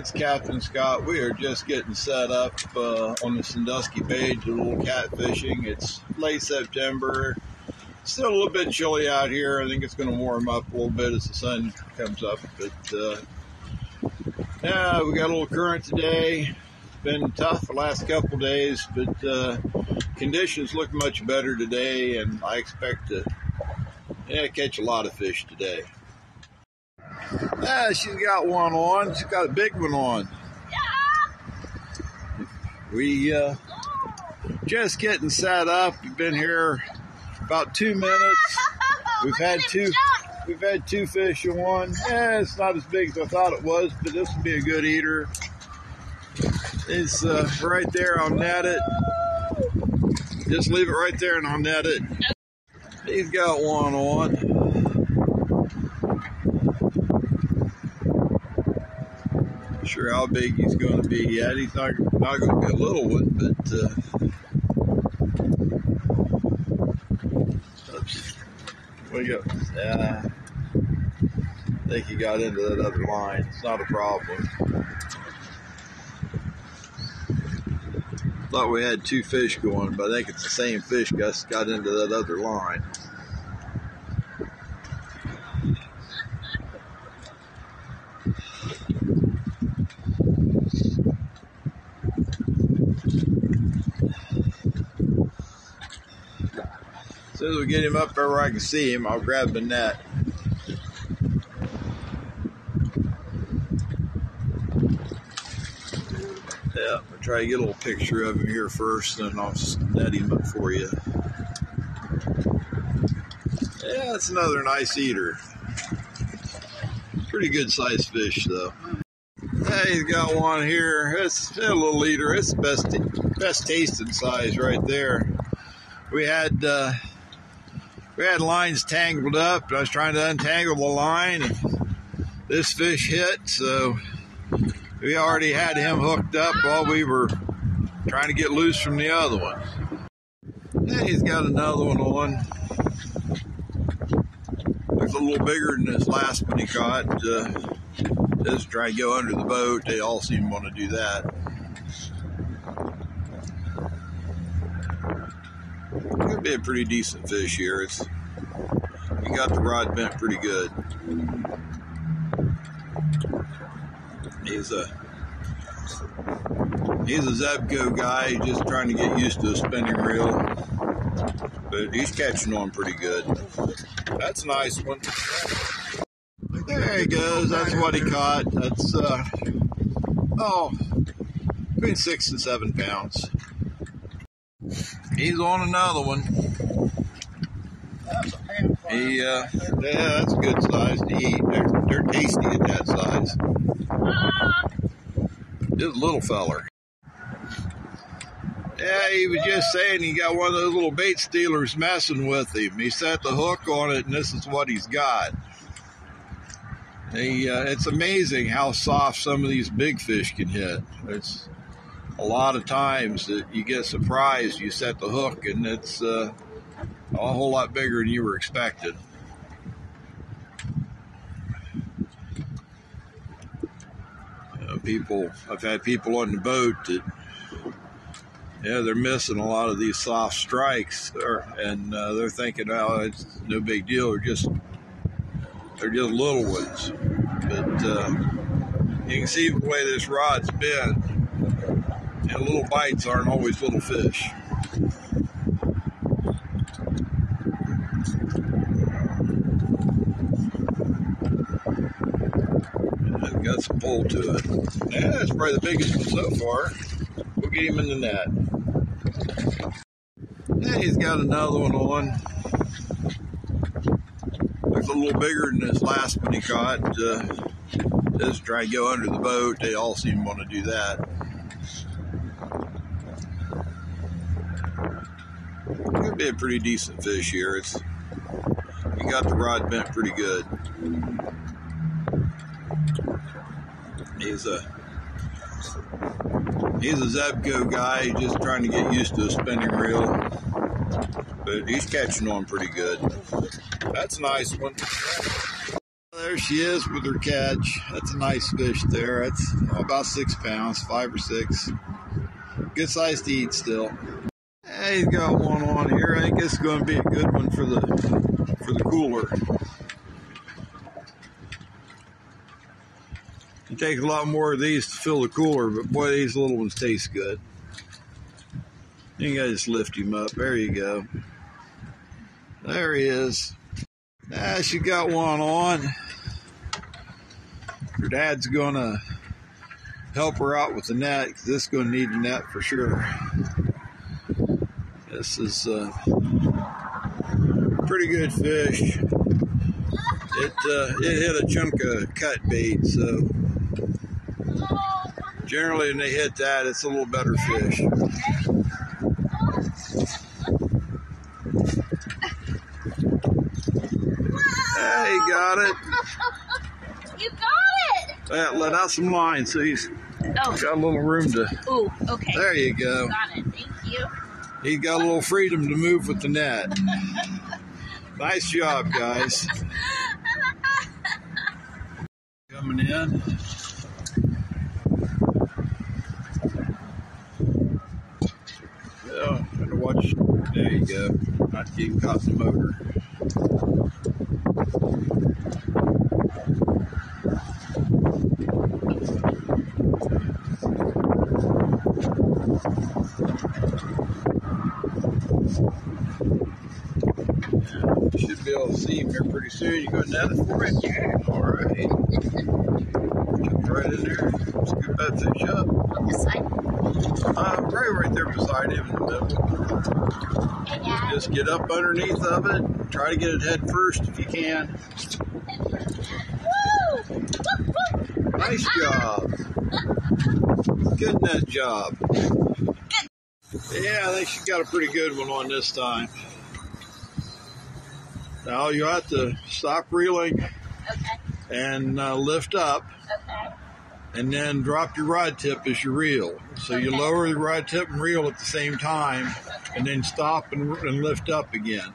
it's Captain Scott. We are just getting set up on the Sandusky Bay to a little catfishing. It's late September. Still a little bit chilly out here. I think it's going to warm up a little bit as the sun comes up. But yeah, we got a little current today. It's been tough the last couple days, but conditions look much better today, and I expect to catch a lot of fish today. She's got one on. She's got a big one on. We just getting set up. We've been here about 2 minutes. We've had two fish on. It's not as big as I thought it was, but this will be a good eater. It's right there. I'll net it. Just leave it right there and I'll net it. He's got one on. Sure how big he's going to be yet. He's not going to be a little one, but what do you got? I think he got into that other line. It's not a problem. Thought we had two fish going, but I think it's the same fish got into that other line. As soon as we get him up there where I can see him, I'll grab the net. Yeah, I'll try to get a little picture of him here first, then I'll net him up for you. Yeah, it's another nice eater. Pretty good sized fish, though. Hey, he's got one here. It's a little eater. It's the best tasting size right there. We had lines tangled up. I was trying to untangle the line, and this fish hit, so we already had him hooked up while we were trying to get loose from the other one. Yeah, he's got another one on. Looks a little bigger than this last one he caught. Just try to go under the boat. They all seem to want to do that. Could be a pretty decent fish here. He got the rod bent pretty good. He's a Zebco guy, just trying to get used to a spinning reel, but he's catching on pretty good. That's a nice one. There he goes. That's what he caught. That's between 6 and 7 pounds. He's on another one. Yeah, that's a good size to eat. They're tasty at that size. Just a little feller. Yeah, he was just saying he got one of those little bait stealers messing with him. He set the hook on it, and this is what he's got. It's amazing how soft some of these big fish can hit. It's a lot of times that you get surprised. You set the hook, and it's a whole lot bigger than you were expecting. I've had people on the boat that, they're missing a lot of these soft strikes, and they're thinking, oh, it's no big deal. They're just little ones. But you can see the way this rod's bent, and little bites aren't always little fish. It's got some pull to it. Yeah, that's probably the biggest one so far. We'll get him in the net. Yeah, he's got another one on. Looks a little bigger than this last one he caught. Just try to go under the boat. They all seem to want to do that. Could be a pretty decent fish here. He got the rod bent pretty good. He's a Zebco guy, just trying to get used to a spinning reel, but he's catching on pretty good. That's a nice one. There There she is with her catch. That's a nice fish there. That's about 6 pounds, 5 or 6. Good size to eat still. Hey, he's got one on here. I think it's going to be a good one for the cooler. You take a lot more of these to fill the cooler, but boy, these little ones taste good. You gotta just lift him up. There you go. There he is. Ah, she got one on. Her dad's gonna help her out with the net, because this is gonna need a net for sure. This is a pretty good fish. It hit a chunk of cut bait, so generally when they hit that, it's a little better fish. Hey, you got it. You got it. Let out some line so he's got a little room to. Ooh, okay. There you go. Got it. Thank you. He got a little freedom to move with the net. Nice job, guys. Coming in. Yeah, gotta watch. There you go. Not getting caught in the motor. Should be able to see him here pretty soon. You go net it for me? Yeah. All right. Jump right in there. Scoop that fish up. On this side. Right there beside him in the middle. Hey, Dad. Just get up underneath of it. Try to get it head first if you can. Woo! Nice job. Good net job. Yeah, I think she got a pretty good one on this time. Now you have to stop reeling and lift up, and then drop your rod tip as you reel. So you lower the rod tip and reel at the same time, and then stop and lift up again.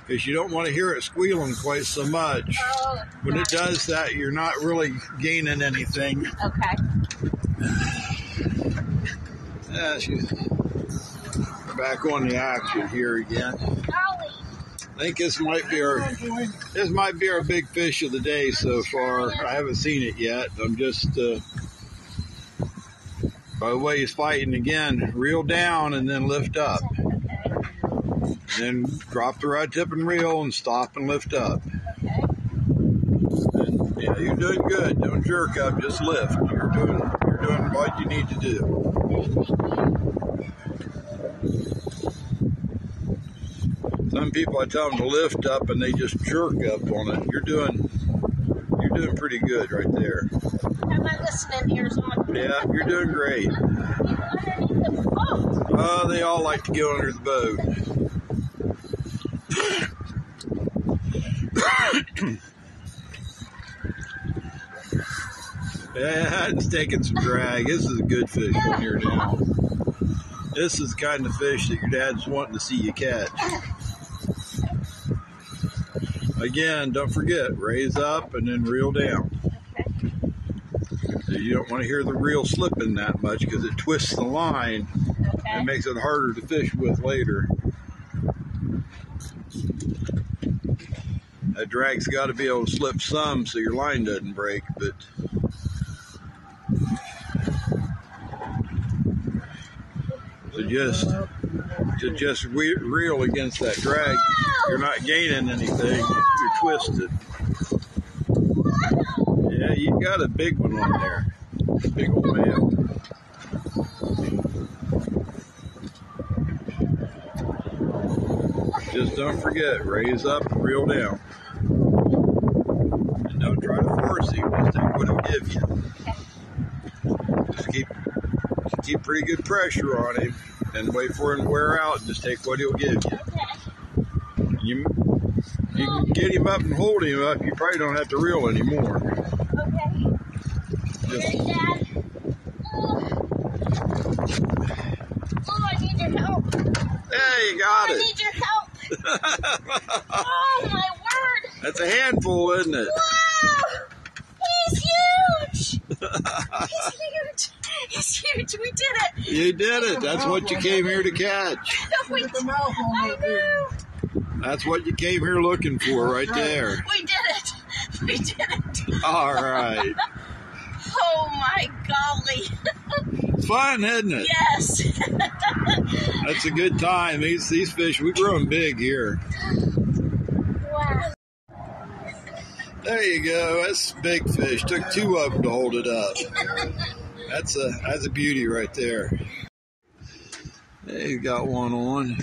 Because you don't want to hear it squealing quite so much. When it does that, you're not really gaining anything. Okay. Yeah, she's back on the action here again. I think this might be our big fish of the day so far. I haven't seen it yet. I'm just by the way he's fighting again, reel down and then lift up. Then drop the rod tip and reel and stop and lift up. And, yeah, you're doing good. Don't jerk up, just lift. You're doing what you need to do. Some people, I tell them to lift up and they just jerk up on it. You're doing pretty good right there. Have my listening ears on? Yeah, you're doing great. They all like to go under the boat. Yeah, it's taking some drag. This is a good fish on here now. This is the kind of fish that your dad's wanting to see you catch. Again, don't forget, raise up and then reel down. So you don't want to hear the reel slipping that much because it twists the line and makes it harder to fish with later. That drag's got to be able to slip some so your line doesn't break, but to just reel against that drag, you're not gaining anything, you're twisted. Yeah, you got a big one on there, big old male. Just don't forget, raise up and reel down. And don't try to force him, just take what he'll give you. Just keep pretty good pressure on him and wait for him to wear out and just take what he'll give you. You can get him up and hold him up, you probably don't have to reel anymore. Okay, Dad. Oh, I need your help. Hey, you got it. I need your help. Oh, my word. That's a handful, isn't it? Wow. huge. He's huge. We did it. You did it. That's what you came here to catch. I know. That's what you came here looking for right there. We did it. We did it. All right. Oh, my golly. It's fun, isn't it? Yes. That's a good time. These fish, we're growing big here. Wow. There you go. That's big fish. Took 2 of them to hold it up. That's a beauty right there. Hey, you got one on.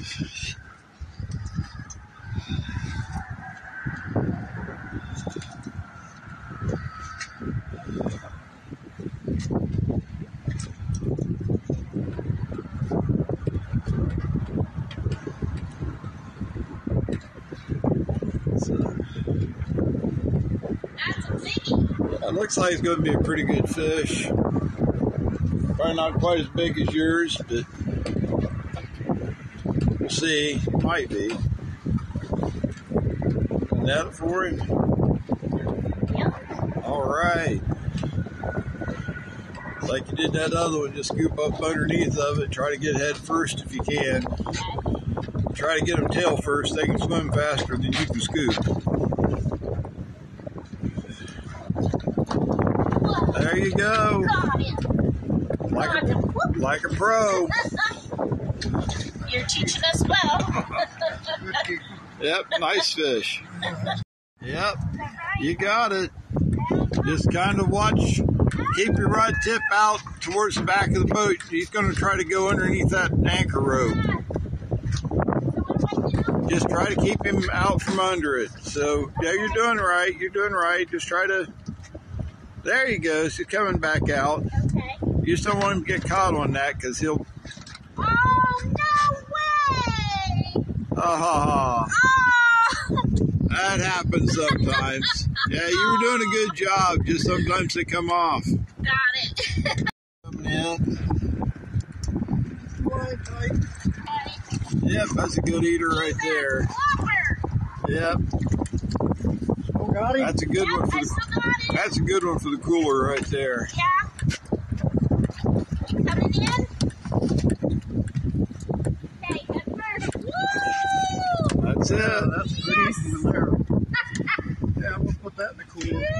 That's a biggie. It looks like it's going to be a pretty good fish. Probably not quite as big as yours, but we'll see. Might be. Net for him. Yep. All right. Like you did that other one, just scoop up underneath of it. Try to get head first if you can. Try to get them tail first. They can swim faster than you can scoop. There you go. Like a pro. You're teaching us well. Yep, nice fish. Yep, you got it. Just kind of watch. Keep your rod tip out towards the back of the boat. He's going to try to go underneath that anchor rope. Just try to keep him out from under it. So, yeah, you're doing right. You're doing right. Just try to... There he goes. He's coming back out. Okay. You just don't want him to get caught on that because he'll... Oh, no way! Oh, that happens sometimes. Yeah, you were doing a good job. Just sometimes they come off. Got it. Coming in. Yep, that's a good eater right there. Yep. That's a good one for the, that's a good one for the cooler right there. Yeah. You coming in? Okay, at first. Woo! That's it. That's pretty easy from there. Yeah, we'll put that in the cooler.